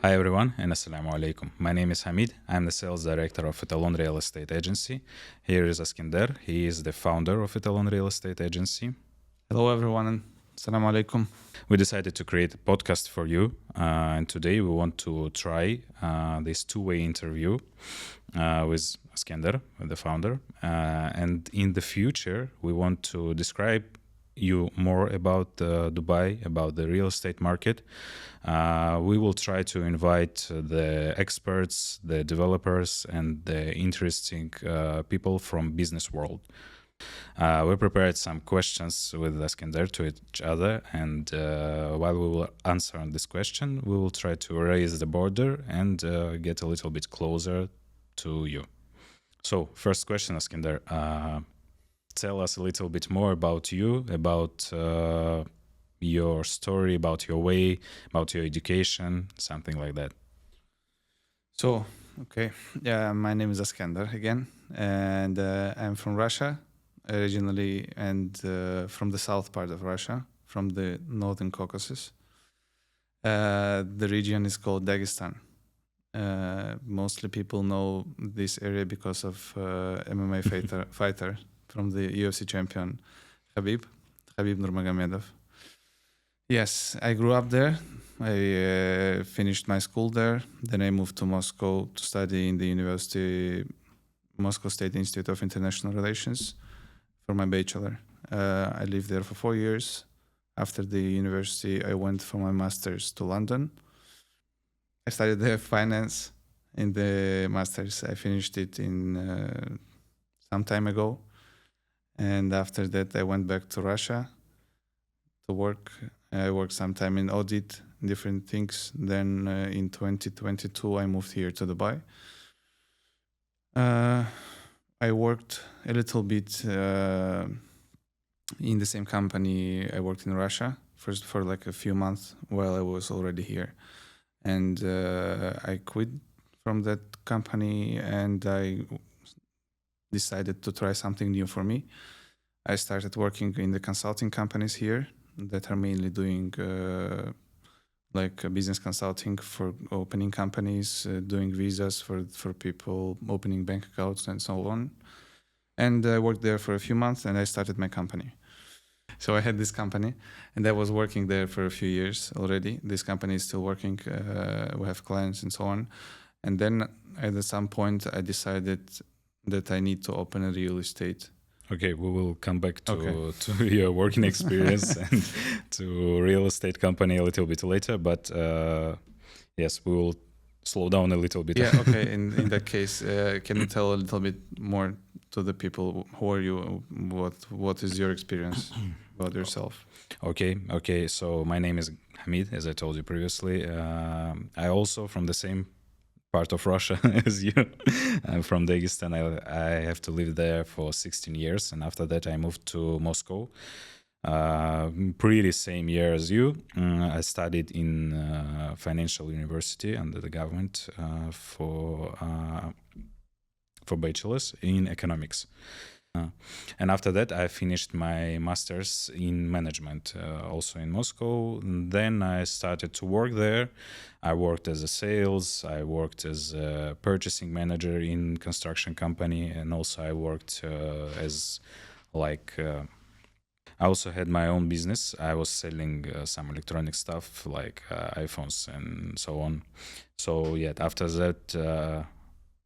Hi everyone and assalamu alaikum. My name is Hamid. I'm the sales director of Etalon Real Estate Agency. Here is Askinder. He is the founder of Etalon Real Estate Agency. Hello, everyone. Assalamu alaikum. We decided to create a podcast for you, and today we want to try this two-way interview with Askinder, the founder. And in the future, we want to describe you more about Dubai, about the real estate market. We will try to invite the experts, the developers, and the interesting people from business world. We prepared some questions with Askender to each other, and while we will answer this question, we will try to raise the border and get a little bit closer to you. So, first question, Askender. Tell us a little bit more about you, about your story, about your way, about your education, something like that. So, okay. Yeah, my name is Askender again, and I'm from Russia originally, and from the south part of Russia, from the northern Caucasus. The region is called Dagestan. Mostly people know this area because of MMA fighter from the UFC champion Khabib Nurmagomedov. Yes, I grew up there. I finished my school there. Then I moved to Moscow to study in the university, Moscow State Institute of International Relations, for my bachelor. I lived there for 4 years. After the university, I went for my master's to London. I studied there finance in the master's. I finished it in some time ago. And after that, I went back to Russia to work. I worked some time in audit, different things. Then in 2022, I moved here to Dubai. I worked a little bit in the same company I worked in Russia first for like a few months while I was already here. And I quit from that company and I decided to try something new for me. I started working in the consulting companies here that are mainly doing business consulting for opening companies, doing visas for people, opening bank accounts, and so on. And I worked there for a few months, and I started my company. So I had this company, and I was working there for a few years already. This company is still working. We have clients and so on. And then at some point, I decided that I need to open a real estate. Okay, we will come back to your working experience and to real estate company a little bit later. But yes, we will slow down a little bit. Yeah, okay. In that case, can you tell a little bit more to the people? Who are you? What is your experience about yourself? Okay. So my name is Hamid, as I told you previously. I also from the same part of Russia as you. I'm from Dagestan. I have to live there for 16 years, and after that I moved to Moscow. Pretty same year as you. I studied in financial university under the government for bachelor's in economics. And after that, I finished my master's in management, also in Moscow. Then I started to work there. I worked as a sales. I worked as a purchasing manager in construction company, and also I worked as I also had my own business. I was selling some electronic stuff like iPhones and so on. So yeah, after that,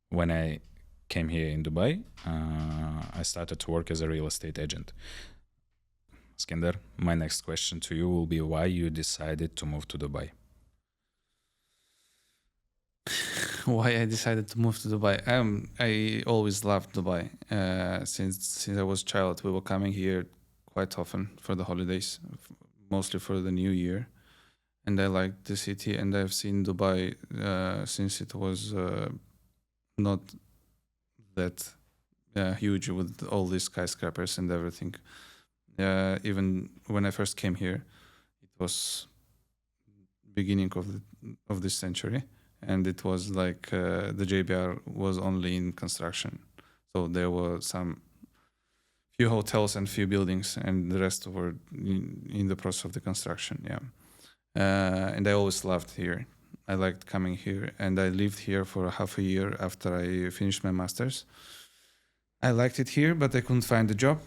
when I came here in Dubai, I started to work as a real estate agent. Skender, my next question to you will be why you decided to move to Dubai. Why I decided to move to Dubai? I always loved Dubai. Since I was a child, we were coming here quite often for the holidays, mostly for the New Year. And I liked the city, and I've seen Dubai since it was not that huge with all these skyscrapers and everything. Even when I first came here, it was beginning of this century, and it was like the JBR was only in construction, so there were some few hotels and few buildings, and the rest were in the process of the construction. Yeah, and I always loved here. I liked coming here, and I lived here for half a year after I finished my master's. I liked it here, but I couldn't find a job,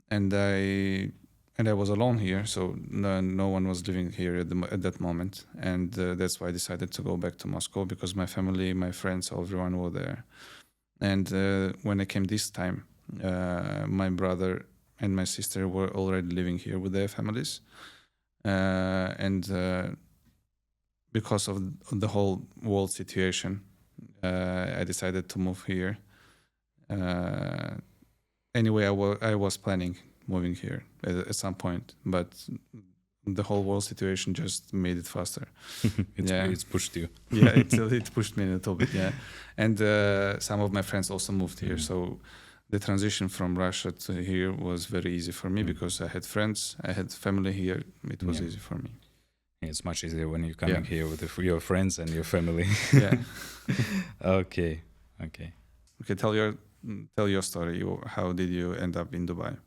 and I was alone here, so no one was living here at that moment, and that's why I decided to go back to Moscow because my family, my friends, everyone were there. And when I came this time, my brother and my sister were already living here with their families, and because of the whole world situation, I decided to move here. Anyway, I was planning moving here at some point, but the whole world situation just made it faster. It's pushed you. Yeah, it pushed me a little bit. Yeah, and some of my friends also moved here, so the transition from Russia to here was very easy for me because I had friends, I had family here. It was easy for me. It's much easier when you're coming here with your friends and your family. Yeah. Okay. Okay. Tell your story. How did you end up in Dubai?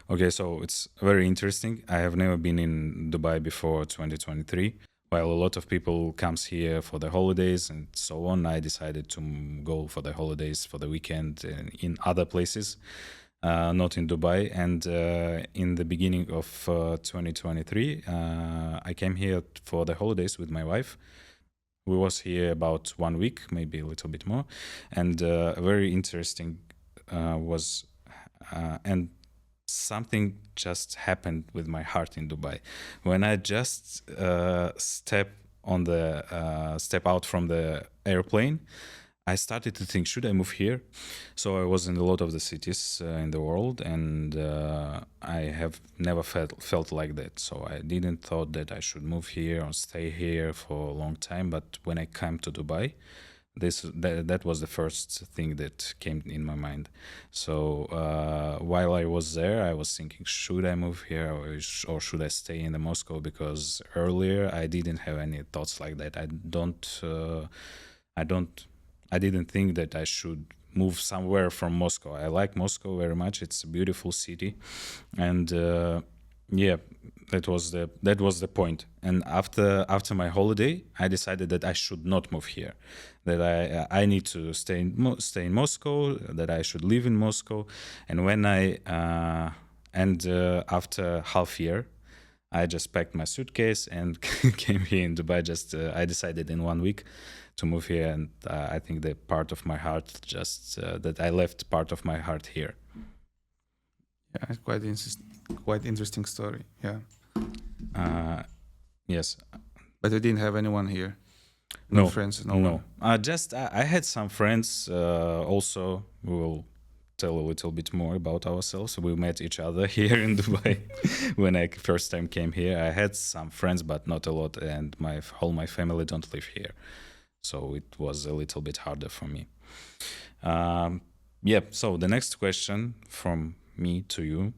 Okay, so it's very interesting. I have never been in Dubai before 2023. While a lot of people comes here for the holidays and so on, I decided to go for the holidays for the weekend in other places, not in Dubai. And in the beginning of 2023, I came here for the holidays with my wife. We was here about 1 week, maybe a little bit more, and very interesting was and something just happened with my heart in Dubai when I just step out from the airplane. I started to think, should I move here? So I was in a lot of the cities in the world, and I have never felt like that. So I didn't thought that I should move here or stay here for a long time. But when I came to Dubai, that was the first thing that came in my mind. So while I was there, I was thinking, should I move here or should I stay in the Moscow? Because earlier I didn't have any thoughts like that. I didn't think that I should move somewhere from Moscow. I like Moscow very much. It's a beautiful city, and yeah, that was the point. And after my holiday, I decided that I should not move here. That I need to stay in Moscow. That I should live in Moscow. And when after half year, I just packed my suitcase and came here in Dubai. I decided in 1 week to move here, and I think the part of my heart that I left part of my heart here. Yeah, it's quite interesting story. Yeah. Yes. But you didn't have anyone here? No friends? No. I had some friends. Also, we will tell a little bit more about ourselves. We met each other here in Dubai when I first time came here. I had some friends, but not a lot, and my family don't live here, so it was a little bit harder for me. So the next question from me to you,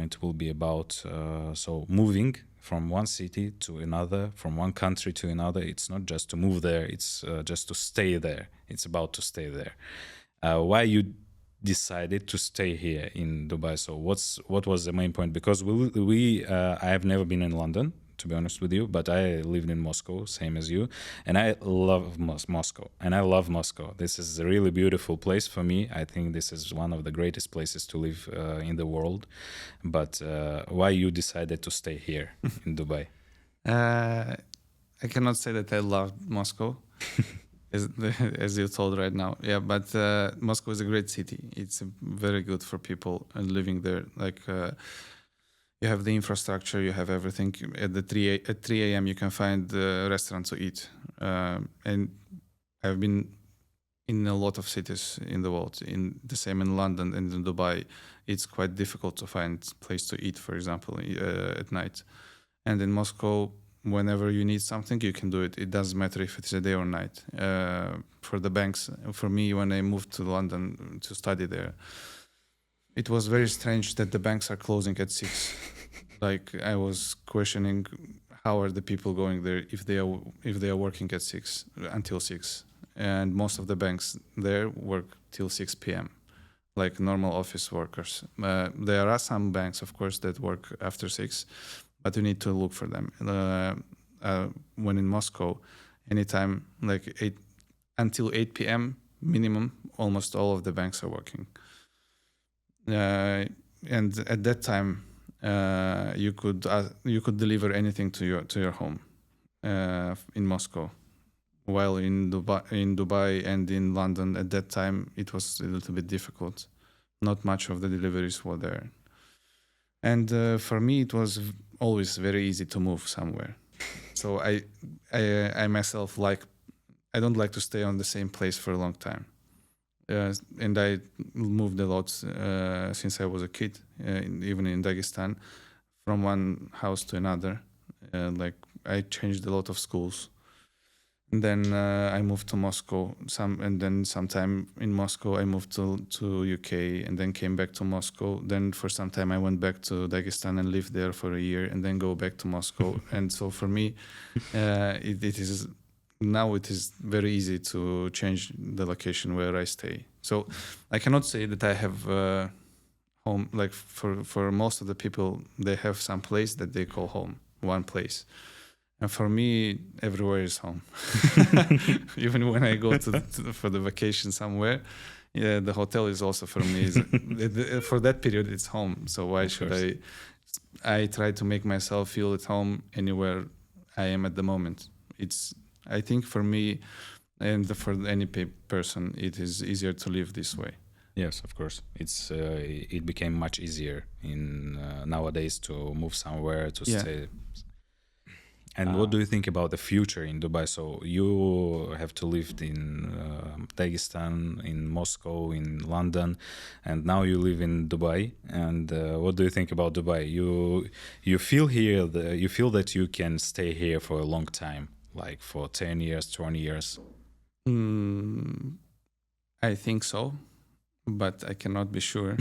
it will be about moving from one city to another, from one country to another. It's not just to move there, it's just to stay there. It's about to stay there. Why you decided to stay here in Dubai? So what was the main point? Because I have never been in London, to be honest with you, but I lived in Moscow, same as you, and I love Moscow, and I love Moscow. This is a really beautiful place for me. I think this is one of the greatest places to live in the world. But why you decided to stay here in Dubai? I cannot say that I love Moscow. As you told right now, yeah, but Moscow is a great city. It's very good for people and living there. Like you have the infrastructure, you have everything. At 3 a.m. you can find a restaurant to eat. And I've been in a lot of cities in the world. In the same in London and in Dubai, it's quite difficult to find place to eat, for example, at night. And in Moscow, whenever you need something, you can do it. It doesn't matter if it's a day or night. For the banks, for me, when I moved to London to study there, it was very strange that the banks are closing at 6. Like I was questioning, how are the people going there if they are working at 6 until 6? And most of the banks there work till 6 p.m. like normal office workers. There are some banks, of course, that work after 6. But you need to look for them. When in Moscow, anytime, like until 8 p.m. minimum. Almost all of the banks are working, and at that time, you could deliver anything to your home in Moscow. While in Dubai and in London at that time, it was a little bit difficult. Not much of the deliveries were there, and for me, it was always very easy to move somewhere. So I myself I don't like to stay on the same place for a long time, and I moved a lot since I was a kid, even in Dagestan, from one house to another. Like I changed a lot of schools. And then I moved to Moscow. And then sometime in Moscow I moved to UK, and then came back to Moscow. Then for some time I went back to Dagestan and lived there for a year, and then go back to Moscow. And so for me, it is now it is very easy to change the location where I stay. So I cannot say that I have home. Like for most of the people, they have some place that they call home, one place. And for me, everywhere is home. Even when I go for the vacation somewhere, yeah, the hotel is also for me. For that period, it's home. So why should I? I try to make myself feel at home anywhere I am at the moment. I think for me, and for any person, it is easier to live this way. Yes, of course. It became much easier in nowadays to move somewhere to stay. And what do you think about the future in Dubai? So you have to live in Dagestan, in Moscow, in London, and now you live in Dubai. And what do you think about Dubai? You feel here, you feel that you can stay here for a long time, like for 10 years, 20 years? I think so, but I cannot be sure.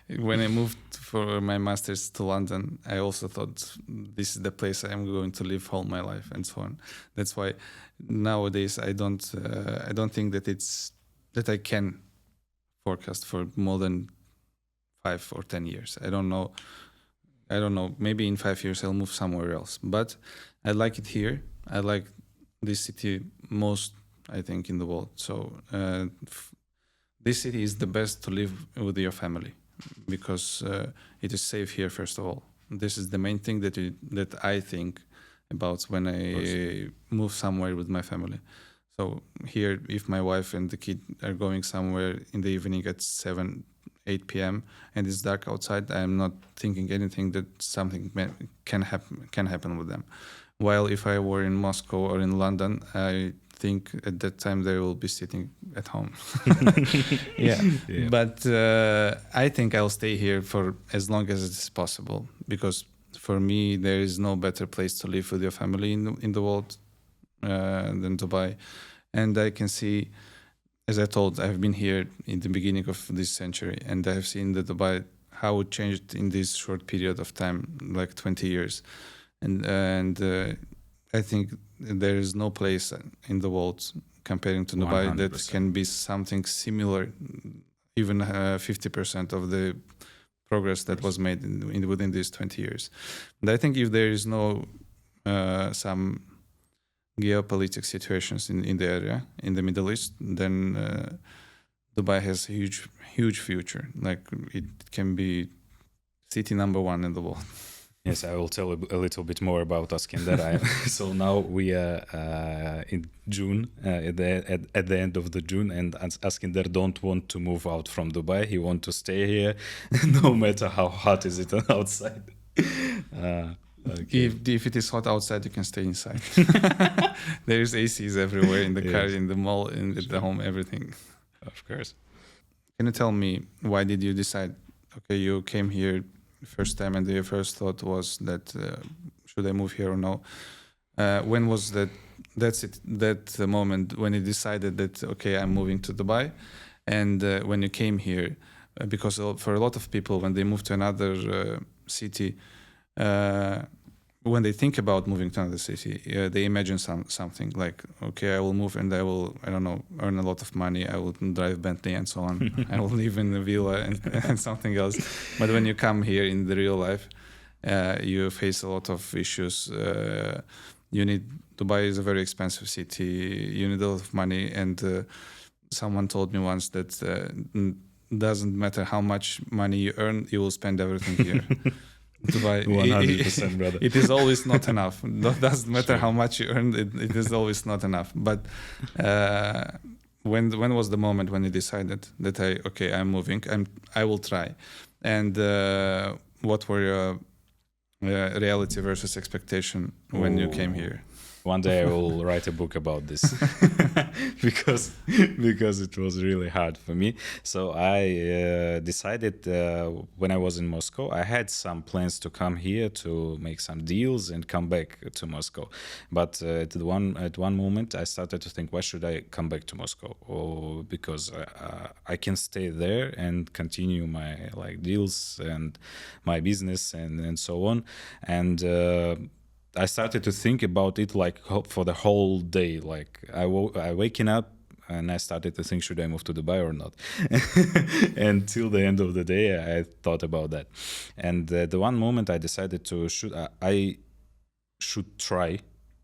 When I moved for my master's to London, I also thought this is the place I'm going to live all my life, and so on. That's why nowadays I don't think that I can forecast for more than 5 or 10 years. I don't know. Maybe in 5 years I'll move somewhere else. But I like it here. I like this city most, I think, in the world. So this city is the best to live with your family, because it is safe here. First of all, this is the main thing that I think about when I move somewhere with my family. So here, if my wife and the kid are going somewhere in the evening at 7, 8 p.m. and it's dark outside, I am not thinking anything that something can happen with them. While if I were in Moscow or in London, I think at that time they will be sitting at home. Yeah. But I think I'll stay here for as long as it's possible, because for me there is no better place to live with your family in the world than Dubai. And I can see, as I told, I've been here in the beginning of this century, and I have seen the Dubai, how it changed in this short period of time, like 20 years. And I think there is no place in the world comparing to Dubai 100%. that can be something similar, even 50% of the progress that was made within these 20 years. And I think if there is no some geopolitical situations in the area, in the Middle East, then Dubai has a huge future. Like it can be city number 1 in the world. Yes, I will tell a little bit more about Askender. So now we are in June, at the end of the June, and Askender don't want to move out from Dubai. He want to stay here, no matter how hot is it outside. Okay. If it is hot outside, you can stay inside. There is ACs everywhere, in the car, in the mall, at the home, everything. Of course. Can you tell me, why did you decide? Okay, you came here first time, and your first thought was that should I move here or no? When was that? That's it. That moment when you decided that okay, I'm moving to Dubai, and when you came here, because for a lot of people, when they move to another city, when they think about moving to another city, they imagine something like, okay, I will move and I will, I don't know, earn a lot of money. I will drive Bentley and so on. I will live in a villa and something else. But when you come here in the real life, you face a lot of issues. you need Dubai is a very expensive city. You need a lot of money, and someone told me once that doesn't matter how much money you earn, you will spend everything here. Dubai, 100%, brother. it is always not enough. Doesn't matter Sure. how much you earn, it is always not enough. But when was the moment when you decided that I'm moving, I will try, and what were your reality versus expectation when you came here? One day I will write a book about this because it was really hard for me. So I decided when I was in Moscow, I had some plans to come here to make some deals and come back to Moscow. But at one moment, I started to think, why should I come back to Moscow? Or because I can stay there and continue my like deals and my business and so on. And I started to think about it like for the whole day. Like I waking up and I started to think, should I move to Dubai or not? And till the end of the day, I thought about that. And the one moment I decided to I should try.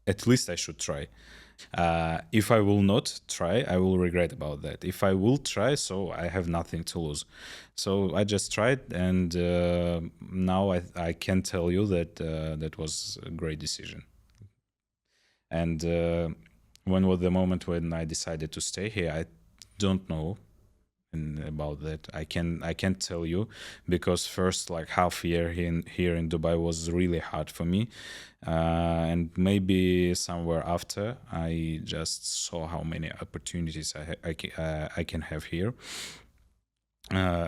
At least I should try. If I will not try, I will regret about that. If I will try, so I have nothing to lose. So I just tried, and now I can tell you that that was a great decision. And when was the moment when I decided to stay here? I don't know about that. I can't tell you, because first like half year here in Dubai was really hard for me, and maybe somewhere after I just saw how many opportunities I can have here.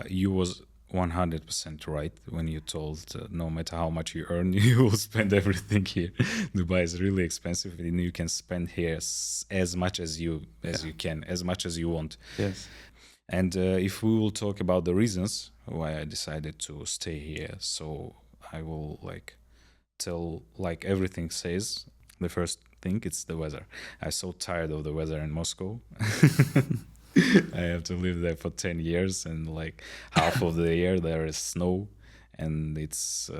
You was 100% right when you told no matter how much you earn, you will spend everything here. Dubai is really expensive, and you can spend here as much as you can, as much as you want. Yes. And if we will talk about the reasons why I decided to stay here, so I will like tell like everything says. The first thing, it's the weather. I'm so tired of the weather in Moscow. I have to live there for 10 years, and like half of the year there is snow, and it's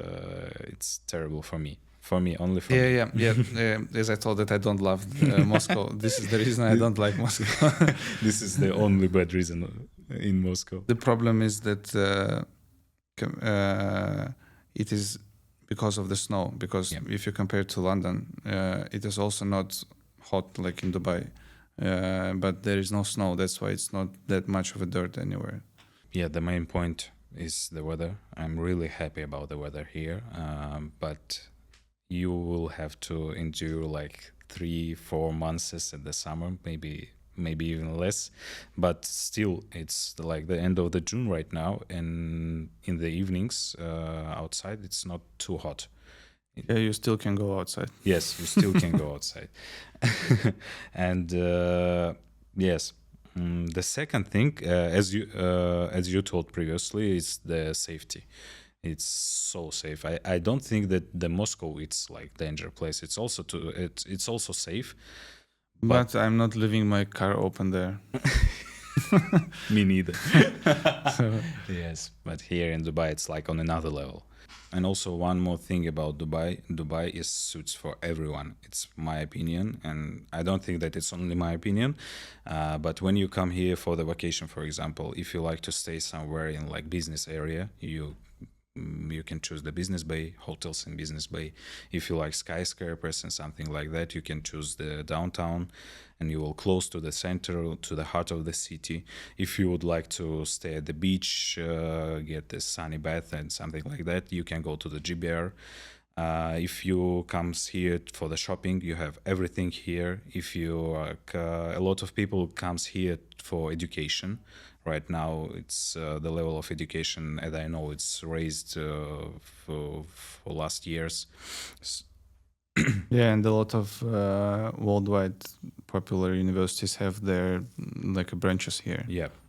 terrible for me. For me, only for me. Yeah. As I told that I don't love Moscow. This is the reason I don't like Moscow. This is the only bad reason in Moscow. The problem is that it is because of the snow. Because if you compare to London, it is also not hot like in Dubai, but there is no snow. That's why it's not that much of a dirt anywhere. Yeah, the main point is the weather. I'm really happy about the weather here, but you will have to endure like 3-4 months in the summer, maybe even less. But still, it's like the end of the June right now, and in the evenings outside it's not too hot. Yeah, you still can go outside. Yes, you still can go outside. And yes, the second thing, as you told previously, is the safety. It's so safe. I don't think that the Moscow it's like danger place. It's also safe. But I'm not leaving my car open there. Me neither. Yes, but here in Dubai, it's like on another level. And also one more thing about Dubai. Dubai is suits for everyone. It's my opinion, and I don't think that it's only my opinion. But when you come here for the vacation, for example, if you like to stay somewhere in like business area, you can choose the business bay, hotels in business bay. If you like skyscrapers and something like that, you can choose the downtown, and you will close to the center, to the heart of the city. If you would like to stay at the beach, get a sunny bath and something like that, you can go to the GBR. If you comes here for the shopping, you have everything here. If you a lot of people comes here for education. Right now, it's the level of education, as I know, it's raised for last years. Yeah, and a lot of worldwide popular universities have their like branches here.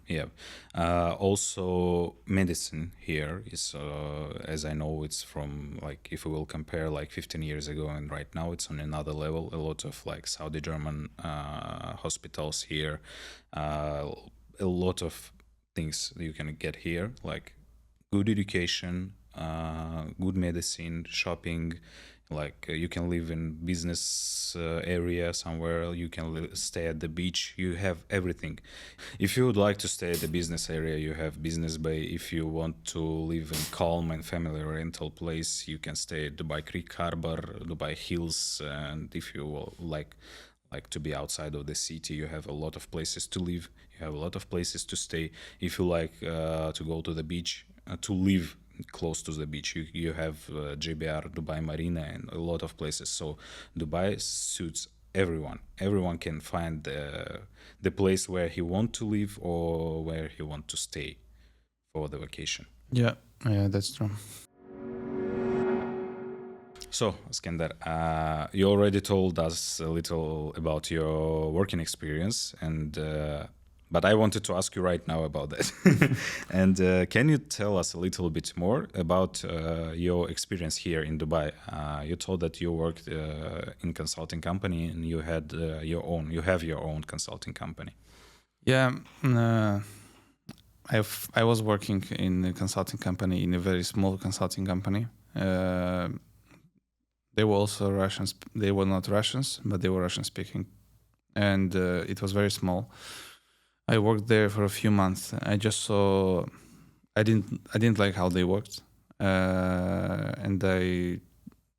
Yeah. Also, medicine here is, as I know, it's from like if we will compare like 15 years ago and right now, it's on another level. A lot of like Saudi German hospitals here. A lot of things you can get here, like good education, good medicine, shopping. Like you can live in business area somewhere, you can stay at the beach, you have everything. If you would like to stay at the business area, you have business bay. If you want to live in calm and family rental place, you can stay at Dubai Creek Harbor, Dubai Hills. And if you like to be outside of the city, you have a lot of places to live, you have a lot of places to stay. If you like to go to the beach, to live close to the beach, you have JBR Dubai Marina and a lot of places. So Dubai suits everyone. Everyone can find the place where he want to live or where he want to stay for the vacation. Yeah, yeah, that's true. So, Skender, you already told us a little about your working experience, and but I wanted to ask you right now about that. And can you tell us a little bit more about your experience here in Dubai? You told that you worked in consulting company, and you had you have your own consulting company. Yeah, I was working in a consulting company, in a very small consulting company. They were also Russians. They were not Russians, but they were Russian speaking, and it was very small. I worked there for a few months. I just saw. I didn't like how they worked, and I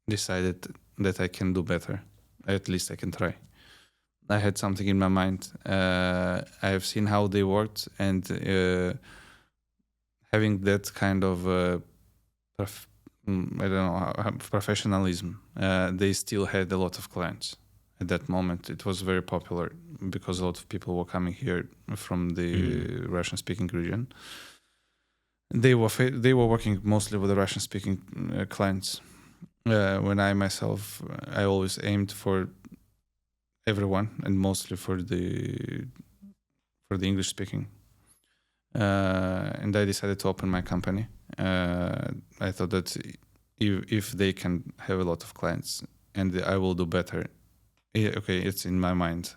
decided that I can do better. At least I can try. I had something in my mind. I have seen how they worked, and having that kind of I don't know professionalism. They still had a lot of clients at that moment. It was very popular because a lot of people were coming here from the Russian-speaking region. They were working mostly with the Russian-speaking clients. When I always aimed for everyone and mostly for the English speaking. And I decided to open my company. I thought that if they can have a lot of clients and I will do better. Okay, it's in my mind.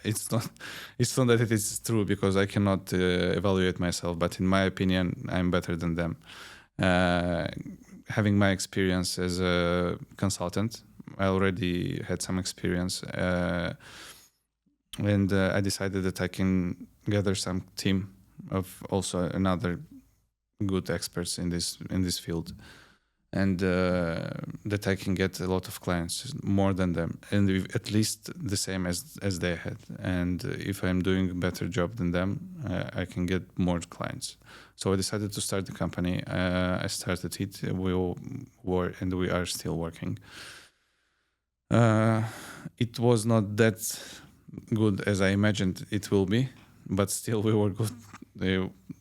It's not. It's not that it is true because I cannot evaluate myself. But in my opinion, I'm better than them. Having my experience as a consultant, I already had some experience, and I decided that I can gather some team of also another good experts in this field, and that I can get a lot of clients, more than them, and at least the same as they had. And if I'm doing a better job than them, I can get more clients. So I decided to start the company. I started it. We were and we are still working. It was not that good as I imagined it will be, but still we were good.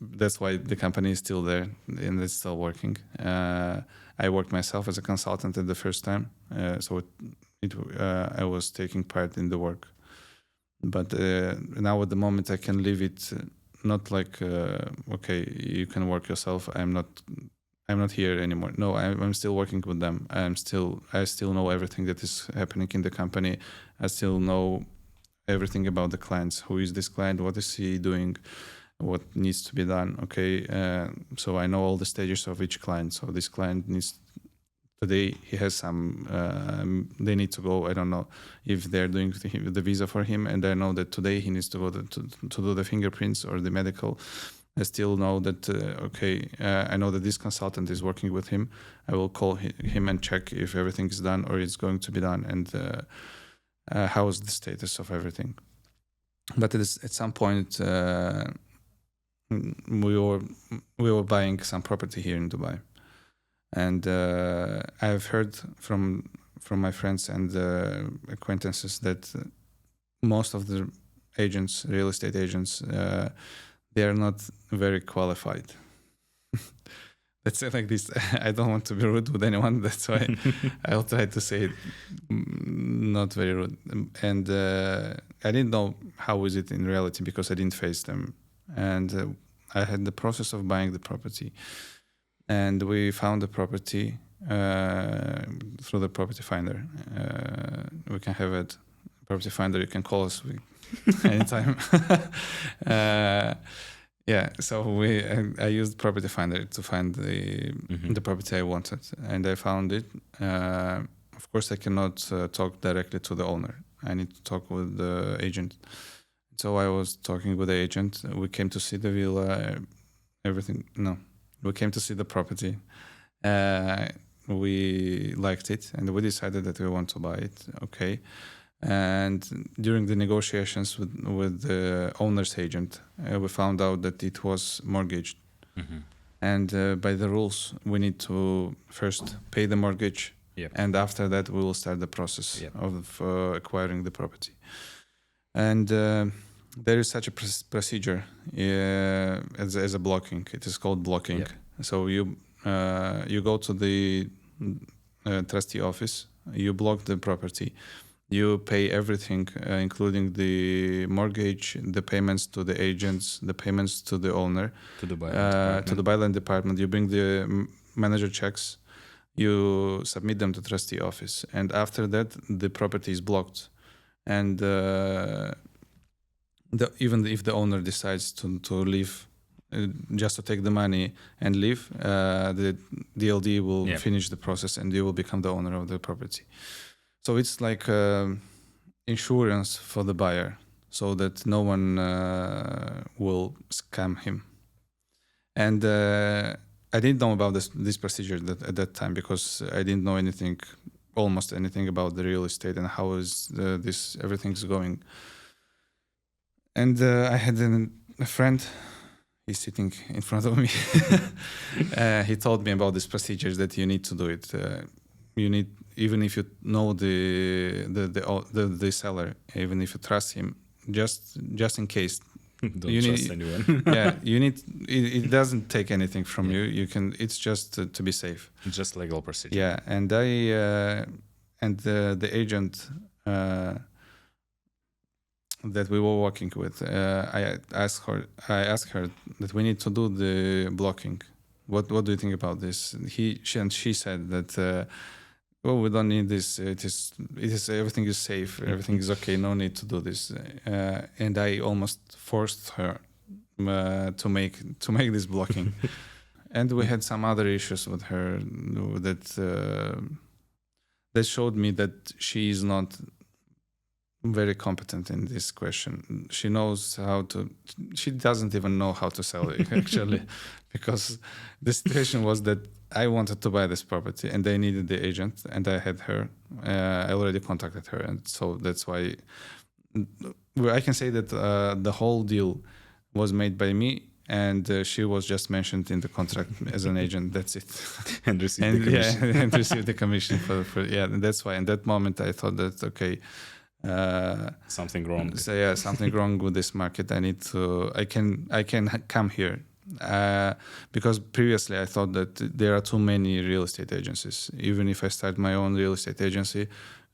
That's why the company is still there and it's still working. I worked myself as a consultant at the first time, so I was taking part in the work. But now at the moment I can leave it, not like okay, you can work yourself. I'm not here anymore. No, I'm still working with them. I still know everything that is happening in the company. I still know everything about the clients. Who is this client? What is he doing? What needs to be done? Okay, so I know all the stages of each client. So this client needs today. He has some. They need to go. I don't know if they're doing the visa for him, and I know that today he needs to go to do the fingerprints or the medical. I still know that, okay, I know that this consultant is working with him. I will call him and check if everything is done or it's going to be done, and how is the status of everything. But at some point, we were buying some property here in Dubai, and I've heard from my friends and acquaintances that most of the real estate agents, they are not very qualified. Let's say like this. I don't want to be rude with anyone. That's why I'll try to say it not very rude. And I didn't know how is it in reality because I didn't face them. And I had the process of buying the property. And we found the property through the property finder. We can have it. Property finder, you can call us anytime. Yeah, so I used Property Finder to find the property I wanted, and I found it. of course, I cannot talk directly to the owner. I need to talk with the agent. So I was talking with the agent. We came to see the villa, everything. No, we came to see the property. We liked it, and we decided that we want to buy it. Okay. And during the negotiations with the owner's agent, we found out that it was mortgaged. Mm-hmm. And by the rules, we need to first pay the mortgage, Yep. and after that, we will start the process Yep. of acquiring the property. And there is such a procedure as a blocking. It is called blocking. Yep. So you go to the trustee office, you block the property, you pay everything, including the mortgage, the payments to the agents, the payments to the owner, To the buyer to the byline department. You bring the manager checks, you submit them to trustee office, and after that, the property is blocked. And even if the owner decides to leave, just to take the money and leave, the DLD will finish the process, and you will become the owner of the property. So it's like insurance for the buyer, so that no one will scam him. And I didn't know about this procedure at that time, because I didn't know almost anything about the real estate and how is this everything's going. And I had a friend. He's sitting in front of me. He told me about this procedure, that you need to do it. You need, even if you know the seller, even if you trust him, just in case. Don't trust anyone. Yeah, you need. It doesn't take anything from you. You can. It's just to be safe. Just legal procedure. Yeah, and the agent that we were working with, I asked her that we need to do the blocking. What do you think about this? She said that well, we don't need this. It is everything is safe. Everything is okay. No need to do this. And I almost forced her to make this blocking. And we had some other issues with her that showed me that she is not very competent in this question. She knows how to. She doesn't even know how to sell it, actually, because the situation was that I wanted to buy this property and they needed the agent, and I had her. I already contacted her, and so that's why I can say that the whole deal was made by me, and she was just mentioned in the contract as an agent. That's it. And received the commission. Yeah, and received the commission for yeah. And that's why. In that moment, I thought that okay. Something wrong. So yeah, something wrong with this market. I need to. I can come here because previously I thought that there are too many real estate agencies. Even if I start my own real estate agency,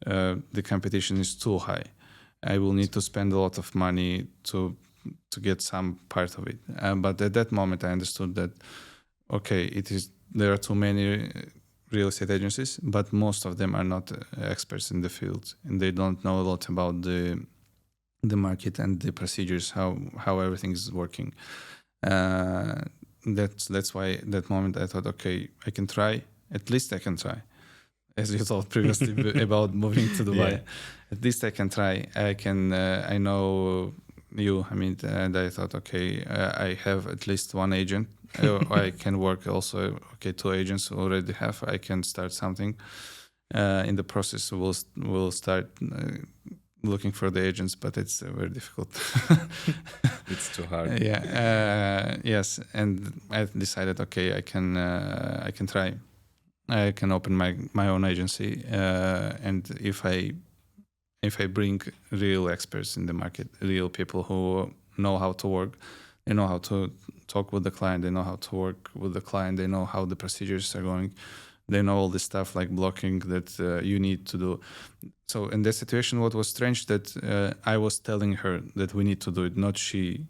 the competition is too high. I will need to spend a lot of money to get some part of it. But at that moment, I understood that okay, there are too many real estate agencies, but most of them are not experts in the field, and they don't know a lot about the market and the procedures, how everything is working. That's why at that moment I thought, okay, I can try. At least I can try. As you told previously about moving to Dubai, yeah. At least I can try. I can. I know you. I mean, and I thought, okay, I have at least one agent. I can work also. Okay, 2 agents already have. I can start something. In the process, we'll start looking for the agents, but it's very difficult. It's too hard. Yeah. Yes, and I decided, okay, I can try. I can open my own agency, and if I bring real experts in the market, real people who know how to work, they know how to talk with the client, they know how to work with the client, they know how the procedures are going, they know all this stuff like blocking that you need to do. So in that situation, what was strange that I was telling her that we need to do it, not she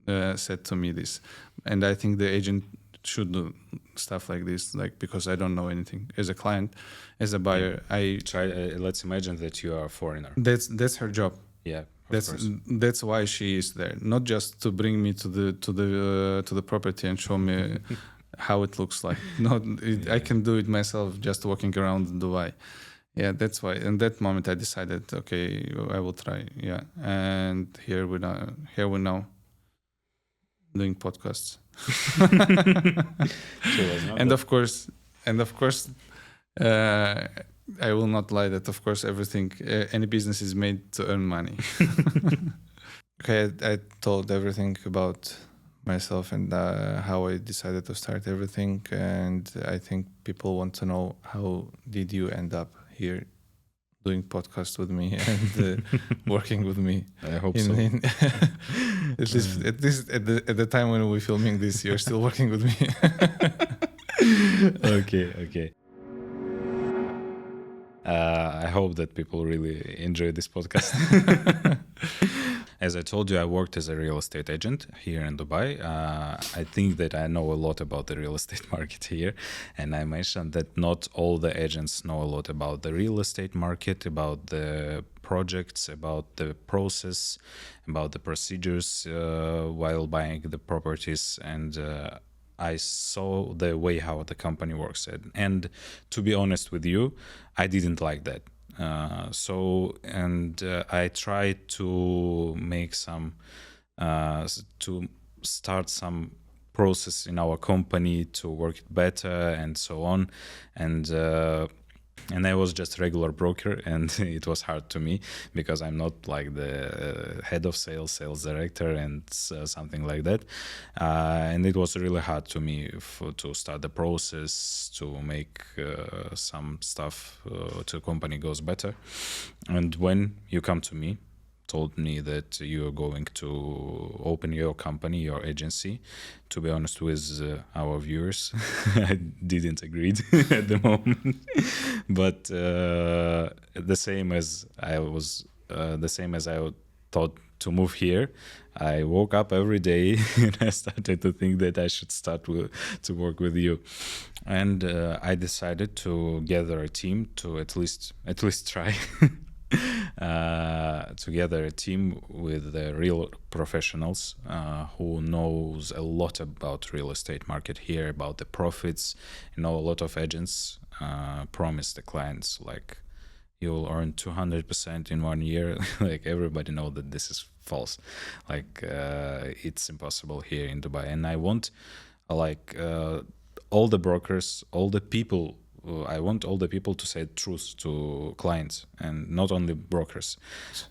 said to me this. And I think the agent should do stuff like this, like, because I don't know anything. As a client, as a buyer, I try. Let's imagine that you are a foreigner. That's her job. Yeah, that's why she is there, not just to bring me to the property and show me how it looks like. No, I can do it myself, just walking around Dubai. Yeah, that's why. In that moment, I decided, okay, I will try. Yeah, and here we now doing podcasts. and that. of course, and of course, uh, I will not lie that of course everything, any business is made to earn money. Okay, I told everything about myself and how I decided to start everything, and I think people want to know how did you end up here doing podcast with me and working with me. I hope so. At least at the time when we're filming this, you're still working with me. Okay. I hope that people really enjoy this podcast. As I told you, I worked as a real estate agent here in Dubai. I think that I know a lot about the real estate market here. And I mentioned that not all the agents know a lot about the real estate market, about the projects, about the process, about the procedures while buying the properties. And I saw the way how the company works. And to be honest with you, I didn't like that. I tried to make to start some process in our company to work it better and so on. And I was just regular broker, and it was hard to me because I'm not like the head of sales director, and something like that. And it was really hard to me to start the process to make some stuff to the company goes better. And when you come to me, told me that you are going to open your company, your agency. To be honest with our viewers, I didn't agree at the moment. But the same as I thought to move here, I woke up every day and I started to think that I should to work with you. And I decided to gather a team to at least try. Together a team with the real professionals who knows a lot about real estate market here, about the profits. A lot of agents promise the clients like you'll earn 200% in 1 year. Like everybody know that this is false. Like it's impossible here in Dubai. And I want all the brokers, all the people. I want all the people to say the truth to clients and not only brokers.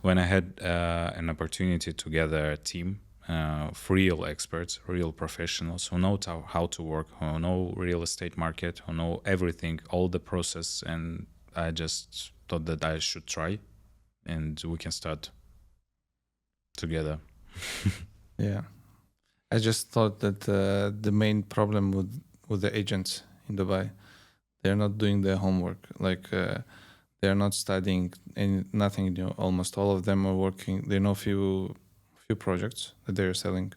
When I had an opportunity to gather a team of real experts, real professionals who know how to work, who know real estate market, who know everything, all the process, and I just thought that I should try, and we can start together. Yeah, I just thought that the main problem with the agents in Dubai, they're not doing their homework. Like they're not studying nothing new. Almost all of them are working. They know few projects that they're selling.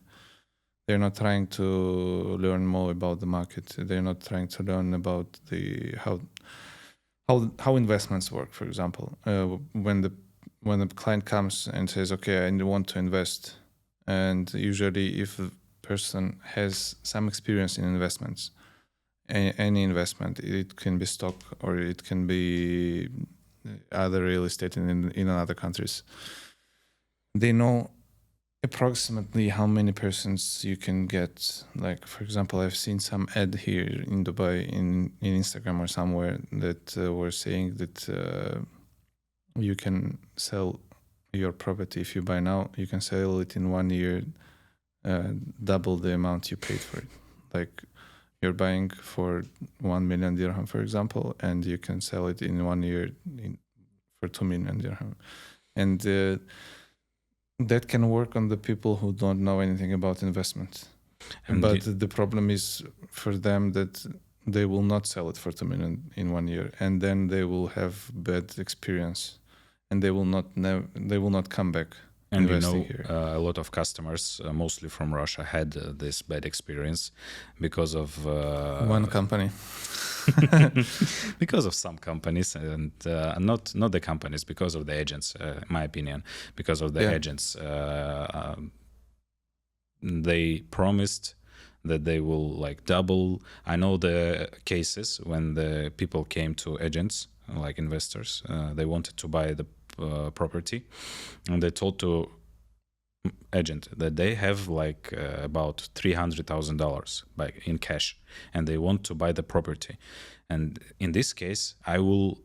They're not trying to learn more about the market. They're not trying to learn about the how investments work. For example, when the client comes and says, "Okay, I want to invest," and usually if a person has some experience in investments, any investment, it can be stock or it can be other real estate in other countries, they know approximately how many persons you can get. Like for example, I've seen some ad here in Dubai in Instagram or somewhere that were saying that you can sell your property. If you buy now, you can sell it in 1 year, double the amount you paid for it. Like you're buying for 1 million dirham, for example, and you can sell it in 1 year for 2 million dirham. And that can work on the people who don't know anything about investment. But the problem is for them that they will not sell it for 2 million in 1 year, and then they will have bad experience, and they will not come back. And a lot of customers, mostly from Russia, had this bad experience because of one company. Because of some companies, and not the companies, because of the agents, in my opinion. Because of the agents, they promised that they will like double. I know the cases when the people came to agents like investors. They wanted to buy the property, and they told to agent that they have like about $300,000 in cash, and they want to buy the property. And in this case, I will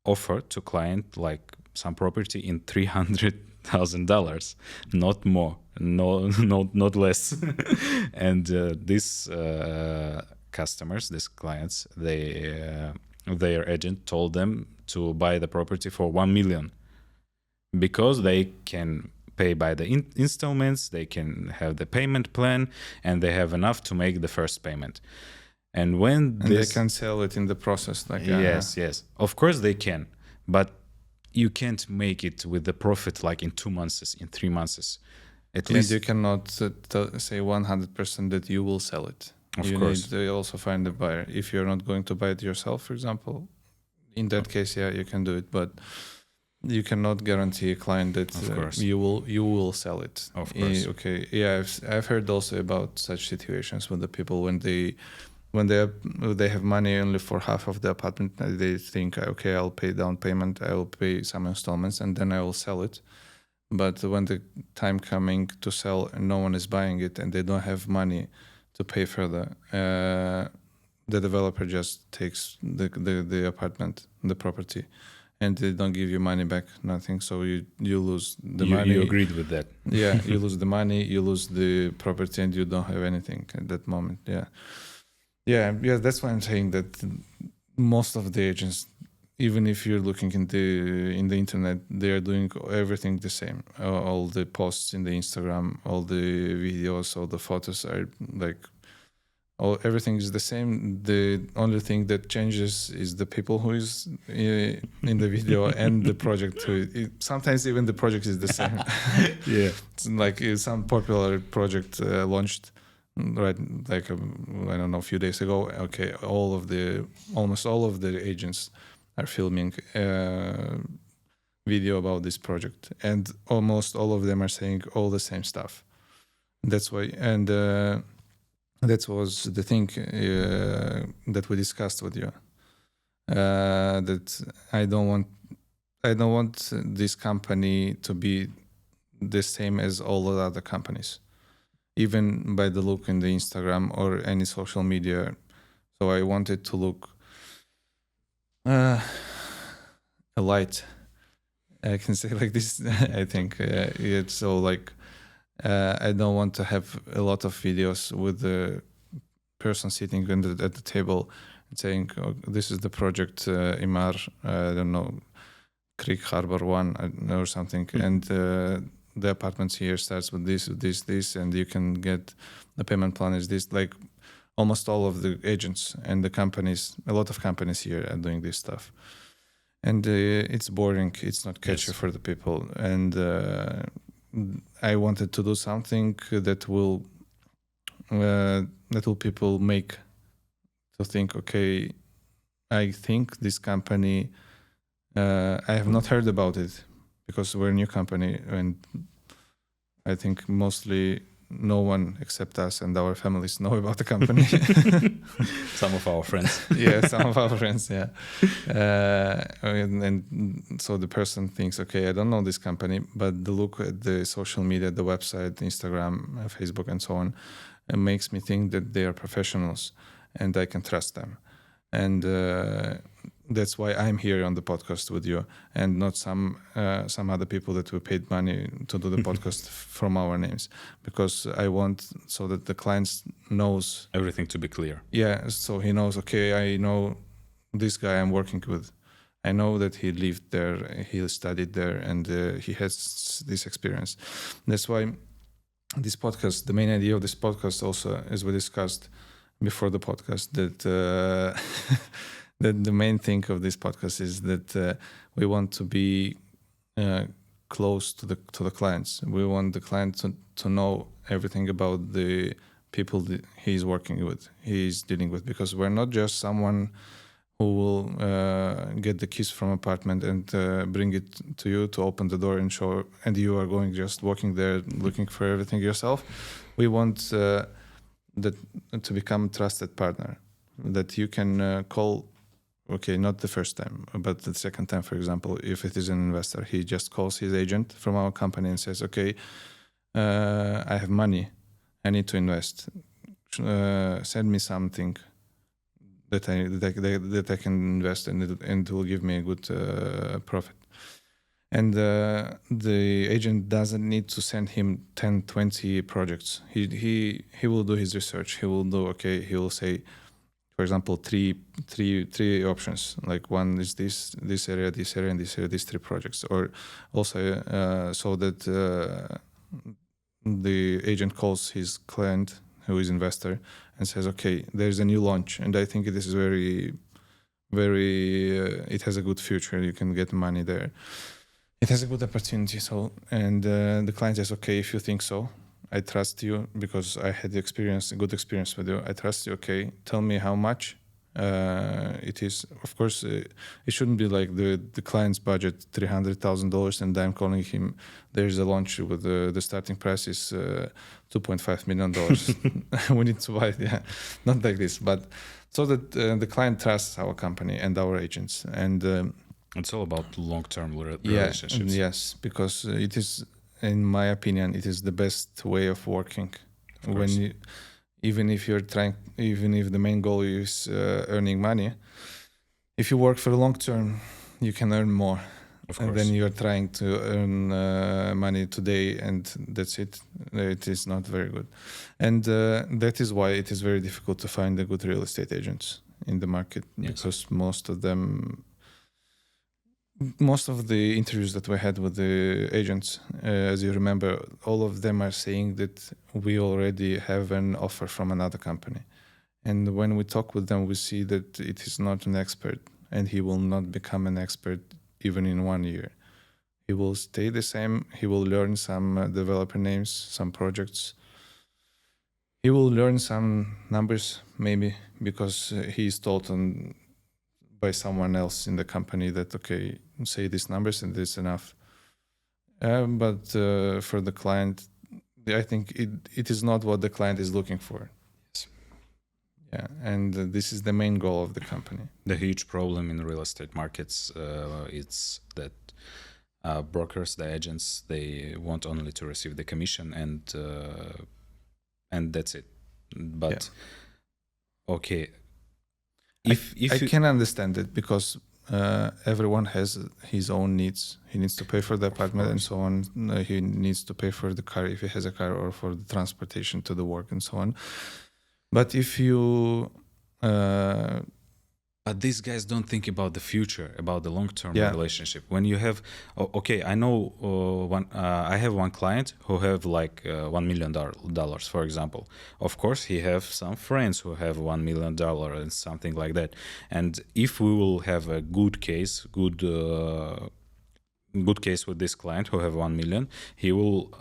offer to client like some property in $300,000, not more, not less. And these customers, these clients, their agent told them to buy the property for 1 million, because they can pay by the installments, they can have the payment plan, and they have enough to make the first payment. And when they can sell it in the process, like yes, of course they can, but you can't make it with the profit like in 2 months, in 3 months. At least you cannot say 100% that you will sell it. Of course. Need to also find a buyer. If you're not going to buy it yourself, for example, in that case, yeah, you can do it, but you cannot guarantee a client that you will sell it. Of course. Okay. Yeah, I've heard also about such situations with the people when they have money only for half of the apartment. They think, okay, I'll pay down payment, I will pay some installments, and then I will sell it. But when the time coming to sell and no one is buying it and they don't have money to pay further, the developer just takes the apartment, the property, and they don't give you money back, nothing. So you lose the money. You agreed with that. Yeah, you lose the money, you lose the property, and you don't have anything at that moment. Yeah. That's why I'm saying that most of the agents, even if you're looking in the internet, they are doing everything the same. All the posts in the Instagram, all the videos, all the photos are like, everything is the same. The only thing that changes is the people who is in the video and the project. Sometimes even the project is the same. Yeah, it's like some popular project launched, right? Like I don't know, a few days ago. Okay, almost all of the agents are filming video about this project, and almost all of them are saying all the same stuff. That's why, and that was the thing that we discussed with you. That I don't want this company to be the same as all the other companies, even by the look in the Instagram or any social media. So I wanted to look light. I can say like this. I think it's so like I don't want to have a lot of videos with the person sitting at the table and saying, oh, "This is the project Imar. I don't know, Creek Harbor 1 or something," and the apartments here starts with this, and you can get the payment plan is this. Like almost all of the agents and the companies, a lot of companies here are doing this stuff. And it's boring. It's not catchy for the people. And I wanted to do something that will people make to think. Okay, I think this company. I have not heard about it because we're a new company, and I think mostly no one except us and our families know about the company. Some of our friends. Yeah, some of our friends, yeah. And so the person thinks, okay, I don't know this company, but the look at the social media, the website, Instagram, Facebook, and so on, it makes me think that they are professionals and I can trust them. And that's why I'm here on the podcast with you, and not some other people that we paid money to do the podcast from our names, because I want so that the clients knows everything to be clear. Yeah, so he knows. Okay, I know this guy I'm working with. I know that he lived there, he studied there, and he has this experience. That's why this podcast, the main idea of this podcast, also, as we discussed before the podcast, that. That the main thing of this podcast is that we want to be close to the clients. We want the client to know everything about the people that he's working with, he's dealing with, because we're not just someone who will get the keys from apartment and bring it to you to open the door and show, and you are going just walking there looking for everything yourself. We want that to become a trusted partner that you can call okay, not the first time, but the second time, for example, if it is an investor, he just calls his agent from our company and says, okay, I have money, I need to invest. Send me something that I can invest and it will give me a good profit. And the agent doesn't need to send him 10, 20 projects. He will do his research. He will say, for example, three options. Like one is this area, and this area, these three projects. Or also so that the agent calls his client, who is investor, and says, okay, there's a new launch, and I think this is very, very. It has a good future. You can get money there. It has a good opportunity. So, and the client says, okay, if you think so, I trust you because I had a good experience with you. I trust you. Okay, tell me how much it is. Of course, it shouldn't be like the client's budget $300,000, and I'm calling him. There's a launch with the starting price is $2.5 million. We need to buy it. Yeah, not like this, but so that the client trusts our company and our agents, and it's all about long-term relationships. Yes, because it is, in my opinion, it is the best way of working. Even if the main goal is earning money, if you work for the long term, you can earn more. Of and course. then you're trying to earn money today, and that's it. It is not very good, and that is why it is very difficult to find the good real estate agents in the market, because most of the interviews that we had with the agents, as you remember, all of them are saying that we already have an offer from another company. And when we talk with them, we see that it is not an expert, and he will not become an expert even in 1 year. He will stay the same. He will learn some developer names, some projects. He will learn some numbers, maybe, because he is told by someone else in the company that, okay, say these numbers and this is enough. But for the client, I think it is not what the client is looking for. Yes. Yeah, and this is the main goal of the company. The huge problem in real estate markets is that brokers, the agents, they want only to receive the commission, and that's it. But okay. I can understand it, because everyone has his own needs. He needs to pay for the apartment and so on. He needs to pay for the car if he has a car, or for the transportation to the work and so on. But if you... But these guys don't think about the future, about the long-term relationship. When you have, I know I have one client who have like $1 million, for example. Of course, he have some friends who have $1 million and something like that. And if we will have a good case with this client who have 1 million, he will.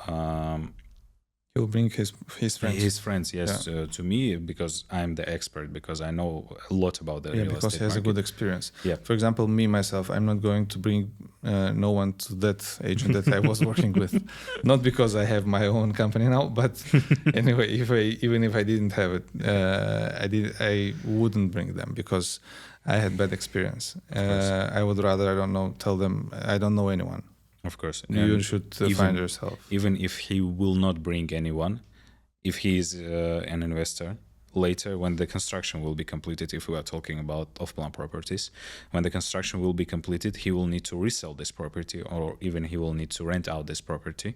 He'll bring his friends. His friends, yes, to me, because I'm the expert, because I know a lot about the real estate because he has market. a good experience. Yeah. For example, myself, I'm not going to bring no one to that agent that I was working with. Not because I have my own company now, but anyway, even if I didn't have it, I wouldn't bring them, because I had bad experience. I would rather, tell them I don't know anyone. Of course. You should find yourself. Even if he will not bring anyone, if he is an investor, later when the construction will be completed, if we are talking about off-plan properties, when the construction will be completed, he will need to resell this property, or even he will need to rent out this property.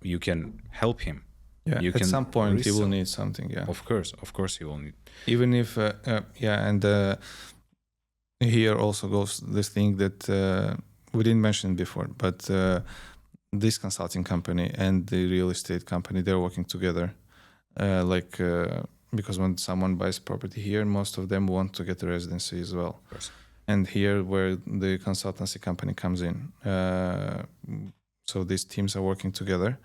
You can help him. Yeah, at some point he will need something. Yeah, of course he will need. Even if here also goes this thing that we didn't mention it before, but this consulting company and the real estate company, they're working together. Because when someone buys property here, most of them want to get a residency as well. Of course. And here where the consultancy company comes in. So these teams are working together.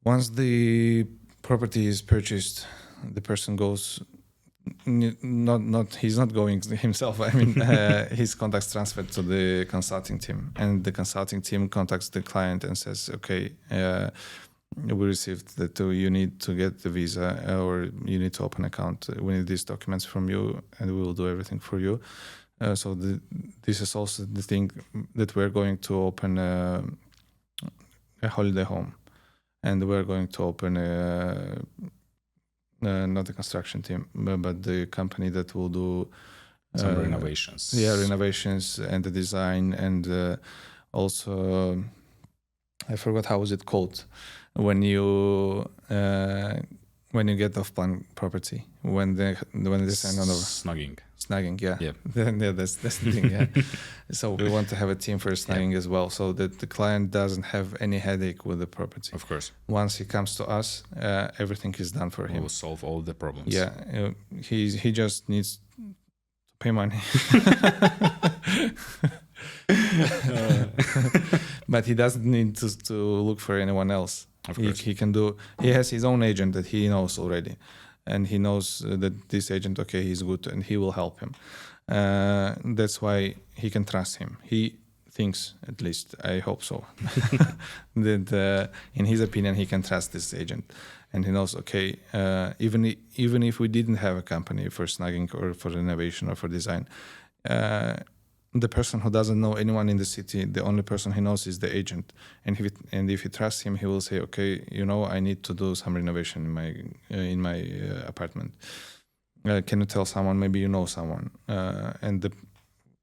Once the property is purchased, the person goes... he's not going himself. I mean, his contacts transferred to the consulting team, and the consulting team contacts the client and says, okay, we received that you need to get the visa or you need to open an account. We need these documents from you, and we will do everything for you. So this is also the thing that we're going to open a holiday home, and we're going to open not the construction team, but the company that will do some renovations. Yeah, renovations and the design, and also I forgot how was it called when you get off-plan property when they sign on over. Snagging, yeah. Yeah. Yeah, that's the thing, yeah. So we want to have a team for snagging as well, so that the client doesn't have any headache with the property. Of course. Once he comes to us, everything is done for him. We'll solve all the problems. Yeah, he just needs to pay money. But he doesn't need to look for anyone else. Of course. He has his own agent that he knows already, and he knows that this agent, okay, he's good and he will help him. That's why he can trust him. He thinks, at least I hope so, that in his opinion he can trust this agent, and he knows, okay, even if we didn't have a company for snagging or for renovation or for design, the person who doesn't know anyone in the city, the only person he knows is the agent, and if he trusts him, he will say, okay, I need to do some renovation in my apartment. Can you tell someone? Maybe you know someone. And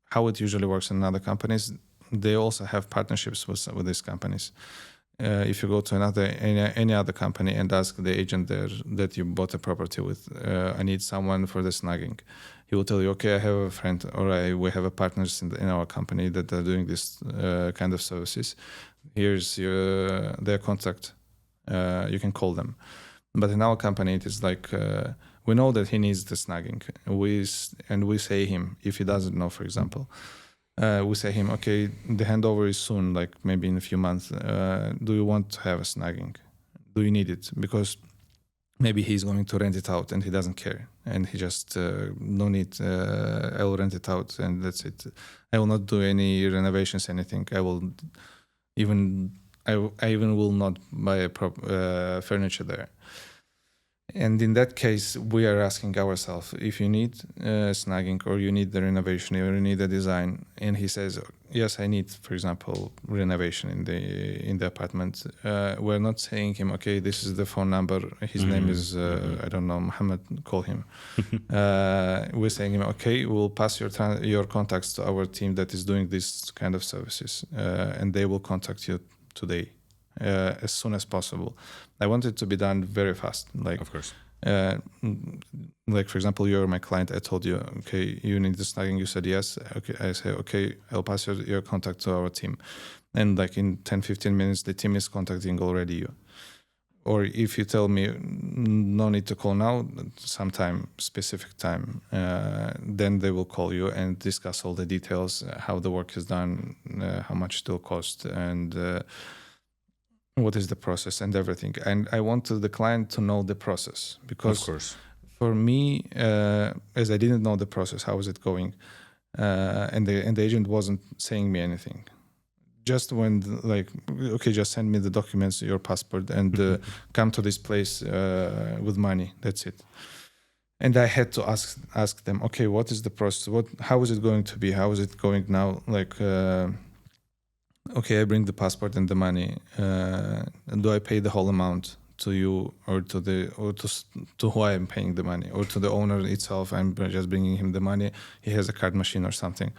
how it usually works in other companies, they also have partnerships with these companies. If you go to any other company and ask the agent there that you bought a property with, I need someone for the snagging, he will tell you, okay, I have a friend, or we have a partners in our company that are doing this kind of services. Here's their contact. You can call them. But in our company, it is like we know that he needs the snagging. We say him, if he doesn't know, for example, we say him, okay, the handover is soon, like maybe in a few months. Do you want to have a snagging? Do you need it? Because maybe he's going to rent it out and he doesn't care, and he just no need. I will rent it out and that's it. I will not do any renovations, anything. I even will not buy a furniture there. And in that case, we are asking ourselves, if you need snagging or you need the renovation or you need the design, and he says, yes, I need, for example, renovation in the apartment. We're not saying him, okay, this is the phone number. His name is, I don't know, Mohammed, call him. We're saying him, okay, we'll pass your contacts to our team that is doing this kind of services, and they will contact you today. As soon as possible. I want it to be done very fast. Like, of course. Like, for example, you're my client. I told you, okay, you need the snagging. You said yes. Okay, I say, okay, I'll pass your contact to our team. And like in 10, 15 minutes, the team is contacting already you. Or if you tell me no need to call now, sometime, specific time, then they will call you and discuss all the details, how the work is done, how much it will cost, and what is the process and everything. And I want the client to know the process, because of course, for me, as I didn't know the process, how was it going, and the agent wasn't saying me anything. Just when okay, just send me the documents, your passport, and come to this place with money. That's it. And I had to ask them, okay, what is the process? How is it going to be? How is it going now? Like, okay, I bring the passport and the money. Do I pay the whole amount to you, or to who I am paying the money, or to the owner itself? I'm just bringing him the money. He has a card machine or something.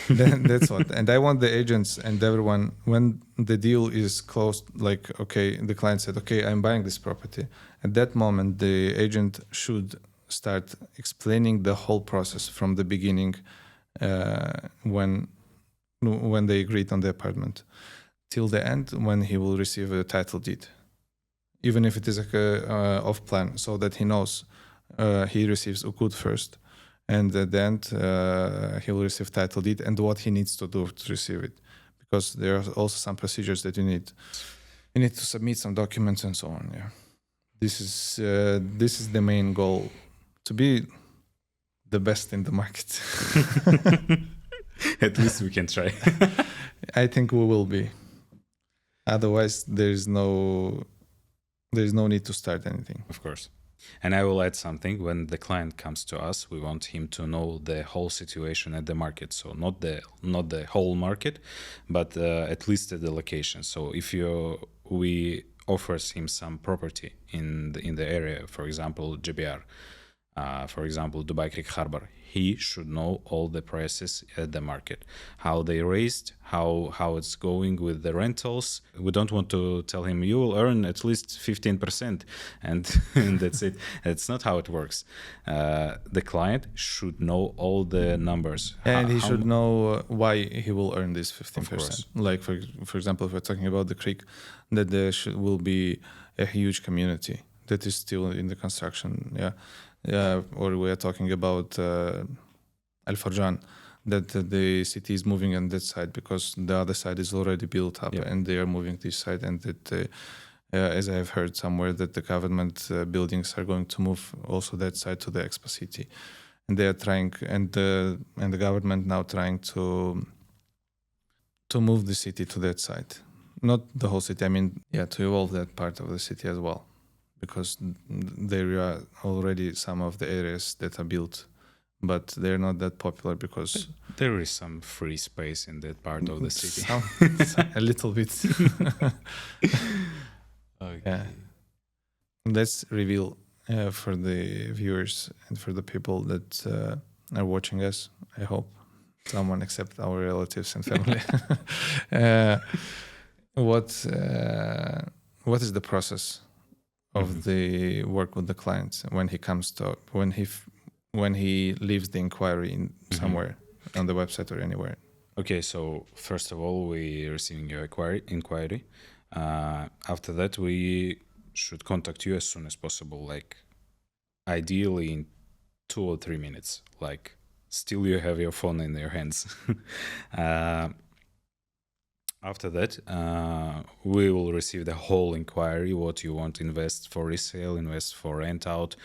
Then that's what. And I want the agents and everyone, when the deal is closed, like, okay, the client said, okay, I'm buying this property. At that moment, the agent should start explaining the whole process from the beginning, when they agreed on the apartment, till the end when he will receive a title deed, even if it is off plan, so that he knows he receives a good first, and at the end he will receive title deed and what he needs to do to receive it, because there are also some procedures that you need to submit some documents and so on. Yeah, this is the main goal, to be the best in the market. At least we can try. I think we will be. Otherwise, there is no There's no need to start anything. Of course. And I will add something. When the client comes to us, we want him to know the whole situation at the market. So not the whole market, but at least at the location. So if we offers him some property in the area, for example, GBR, for example, Dubai Creek Harbor, he should know all the prices at the market, how they raised, how it's going with the rentals. We don't want to tell him you will earn at least 15%, and, and that's it. That's not how it works. The client should know all the numbers, And he should know why he will earn this 15%. course. Like for example, if we're talking about the creek, that there will be a huge community that is still in the construction. Yeah, or we are talking about Al Farjan, that the city is moving on that side because the other side is already built up, Yep. and they are moving this side, and that as I have heard somewhere that the government buildings are going to move also that side to the Expo City, and they are trying, and the government now trying to move the city to that side, not the whole city. I mean, to evolve that part of the city as well, because there are already some of the areas that are built, but they're not that popular because There is some free space in that part of the city. a little bit. Okay. Yeah. Let's reveal for the viewers and for the people that are watching us. I hope someone except our relatives and family. What is the process of the work with the clients when he comes to when he leaves the inquiry in somewhere on the website or anywhere? Okay, so first of all, we receiving your inquiry. After that, we should contact you as soon as possible, like ideally in 2 or 3 minutes. Like still you have your phone in your hands. After that, we will receive the whole inquiry, what you want to invest for resale, invest for rent out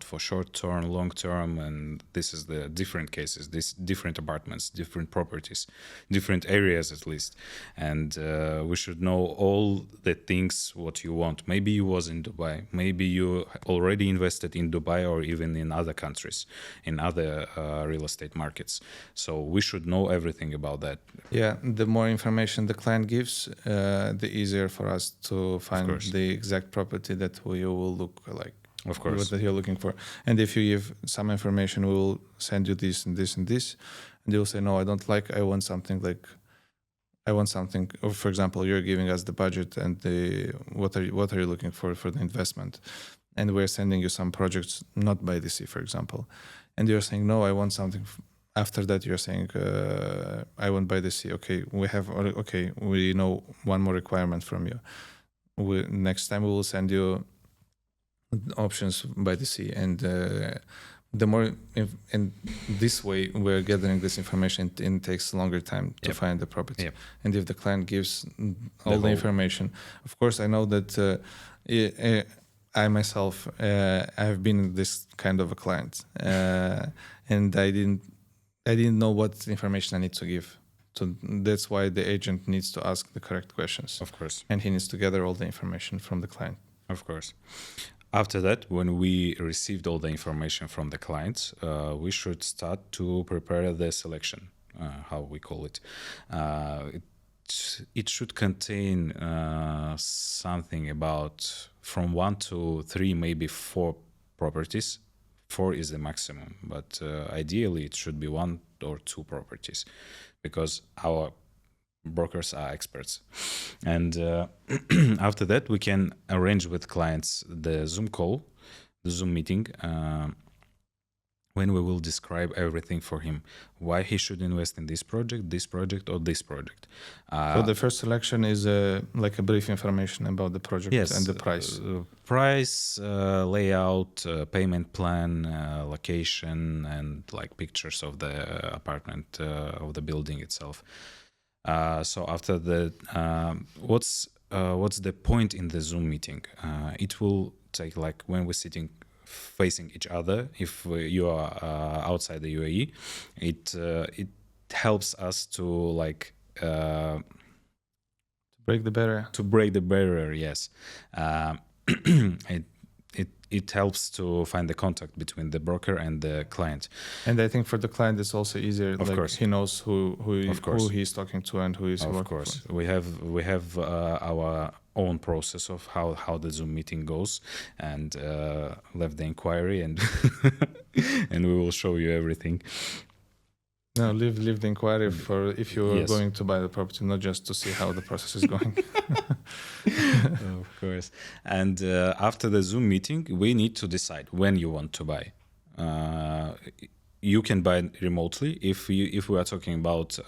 for short term, long term, and this is the different cases, these different apartments, different properties, different areas at least. And we should know all the things what you want. Maybe you was in Dubai, maybe you already invested in Dubai or even in other countries, in other real estate markets. So we should know everything about that. Yeah, the more information the client gives, the easier for us to find the exact property that you will look like. Of course. What that you're looking for. And if you give some information, we will send you this and this and this. And you'll say, no, I don't like, I want something like, or for example, you're giving us the budget and what are you looking for the investment? And we're sending you some projects, not by the sea, for example. And you're saying, no, I want something. After that, you're saying, I want by the sea. Okay, we know one more requirement from you. Next time we will send you options by the sea. And the more, in this way, we're gathering this information, it takes longer time to find the property. Yep. And if the client gives all the information, of course, I know that I myself, I have been this kind of a client, and I didn't know what information I need to give. So that's why the agent needs to ask the correct questions. Of course. And he needs to gather all the information from the client. Of course. After that, when we received all the information from the clients, we should start to prepare the selection, how we call it. It should contain something about from 1 to 3, maybe 4 properties. 4 is the maximum, but ideally it should be 1 or 2 properties, because our brokers are experts. And after that, we can arrange with clients the Zoom call, the Zoom meeting, when we will describe everything for him, why he should invest in this project, or this project. So the first selection is like a brief information about the project and the price. Price, layout, payment plan, location, and like pictures of the apartment, of the building itself. So after that, what's the point in the Zoom meeting? It will take, like, when we're sitting facing each other, if you are outside the UAE, it helps us to break the barrier. To break the barrier, yes. it, it helps to find the contact between the broker and the client. And I think for the client, it's also easier. Of course. He knows who Of course. he's talking to and who he's Of working course, for. we have our own process of how the Zoom meeting goes, and left the inquiry, and and we will show you everything. No, leave the inquiry for if you're Yes. going to buy the property, not just to see how the process is going. Of course. And after the Zoom meeting, we need to decide when you want to buy. You can buy remotely. If we are talking about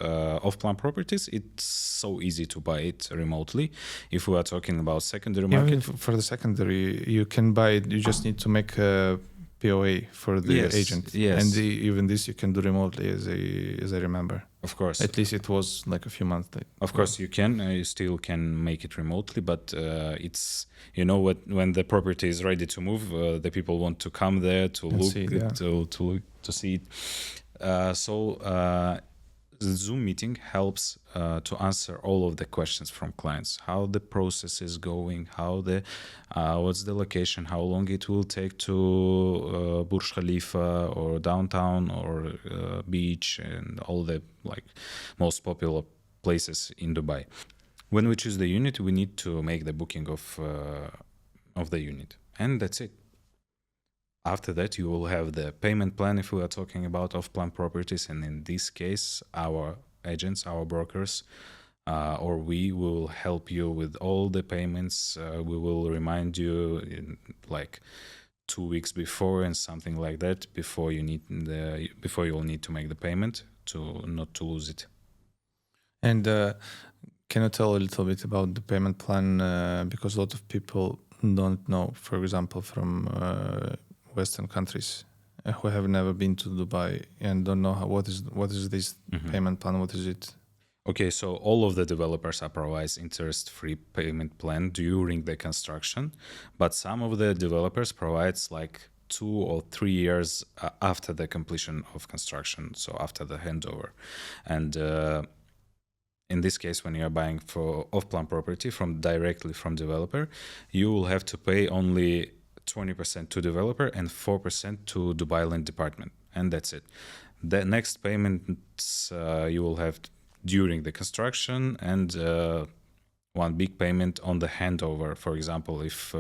off-plan properties, it's so easy to buy it remotely. If we are talking about secondary Even market, for the secondary, you can buy it. You just need to make a POA for the Yes, agent. yes. And even this you can do remotely, as I remember. of course, At least it was like a few months late. of course you can. You still can make it remotely, but it's when the property is ready to move, the people want to come there to And look see it, yeah. to see it. The Zoom meeting helps to answer all of the questions from clients: how the process is going, what's the location, how long it will take to Burj Khalifa or downtown or beach, and all the most popular places in Dubai. When we choose the unit, we need to make the booking of the unit, and that's it. After that, you will have the payment plan if we are talking about off-plan properties, and in this case, our agents, our brokers, or we will help you with all the payments. We will remind you in 2 weeks before and something like that before you'll need to make the payment to not to lose it. And can you tell a little bit about the payment plan? Because a lot of people don't know, for example, from Western countries who have never been to Dubai and don't know what is this payment plan, what is it? Okay, so all of the developers are provides interest-free payment plan during the construction, but some of the developers provides 2 or 3 years after the completion of construction, so after the handover. And in this case, when you are buying for off-plan property directly from developer, you will have to pay only 20% to developer and 4% to Dubai Land Department, and that's it. The next payments you will have during the construction, and one big payment on the handover. For example, if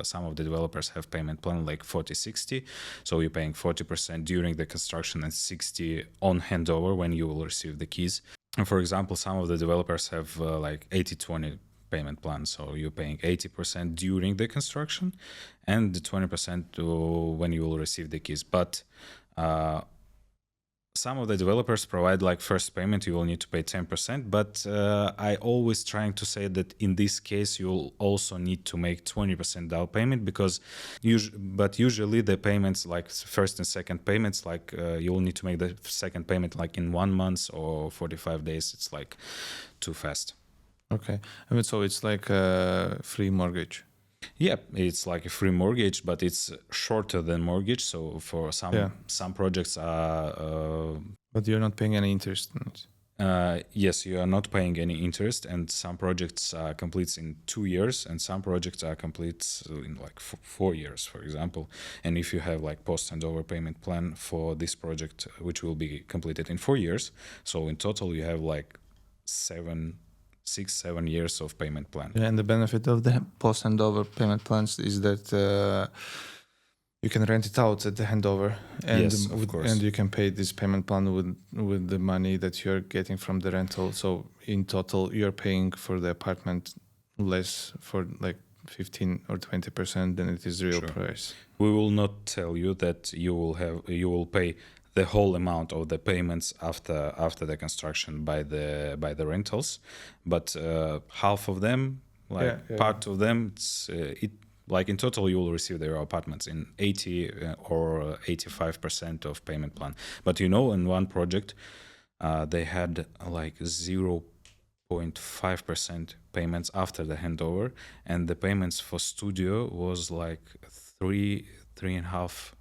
some of the developers have payment plan like 40-60, so you're paying 40% during the construction and 60 on handover when you will receive the keys. And for example, some of the developers have 80-20 payment plan, so you're paying 80% during the construction and the 20% when you will receive the keys. But some of the developers provide first payment you will need to pay 10%, but I always trying to say that in this case you'll also need to make 20% down payment, because usually the payments first and second payments you'll need to make the second payment in 1 month or 45 days. It's too fast. Okay, I mean, so it's like a free mortgage. Yeah, it's like a free mortgage, but it's shorter than mortgage. So for some projects are. But you're not paying any interest on it. Yes, you are not paying any interest, and some projects are complete in 2 years, and some projects are complete in 4 years, for example. And if you have post and overpayment plan for this project, which will be completed in 4 years, so in total you have 6-7 years of payment plan. Yeah, and the benefit of the post handover payment plans is that you can rent it out at the handover, and Yes, of course. and you can pay this payment plan with the money that you're getting from the rental. So in total, you're paying for the apartment less for 15 or 20% than it is real price. We will not tell you that you will pay the whole amount of the payments after the construction by the rentals, but half of them, part of them, in total you will receive their apartments in 80 or 85% of payment plan. But in one project they had 0.5% payments after the handover, and the payments for studio was 3.5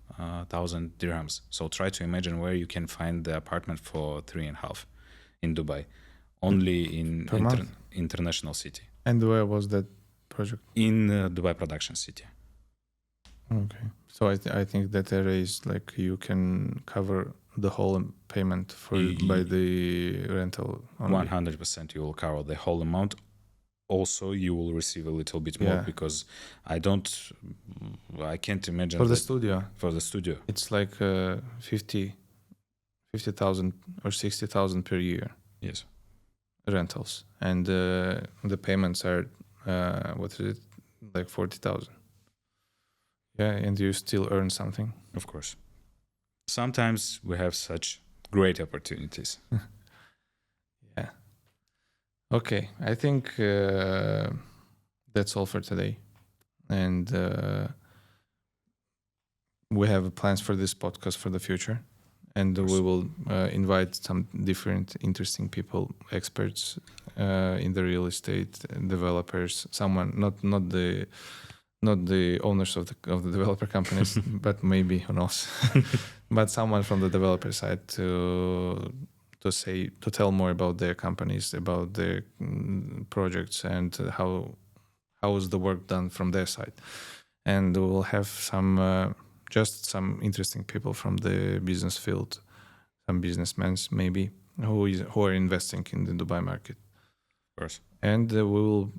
thousand dirhams. So try to imagine where you can find the apartment for 3.5 in Dubai, only in international city. And where was that project? in Dubai Production City. Okay. So I think that area is like you can cover the whole payment by the rental only. 100% you will cover the whole amount. Also, you will receive a little bit more because I can't imagine For the that studio, for the studio. it's like 50,000 or 60,000 per year Yes, rentals, and the payments are what is it, like 40,000. Yeah, and you still earn something. of course. Sometimes we have such great opportunities. Yeah. Okay, I think that's all for today, and we have plans for this podcast for the future, and we will invite some different interesting people, experts in the real estate, developers, someone not the owners of the developer companies, but maybe, who knows, but someone from the developer side to tell more about their companies, about their projects, and how is the work done from their side. And we'll have some interesting people from the business field, some businessmen maybe who are investing in the Dubai market. Of course. And we will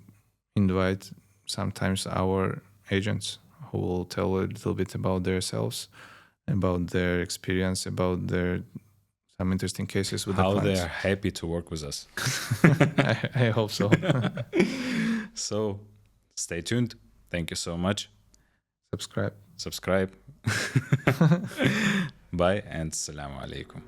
invite sometimes our agents who will tell a little bit about themselves, about their experience, about some interesting cases with how the they clients. are happy to work with us. I hope so. So stay tuned. Thank you so much. Subscribe. Subscribe. Bye and Assalamu alaikum.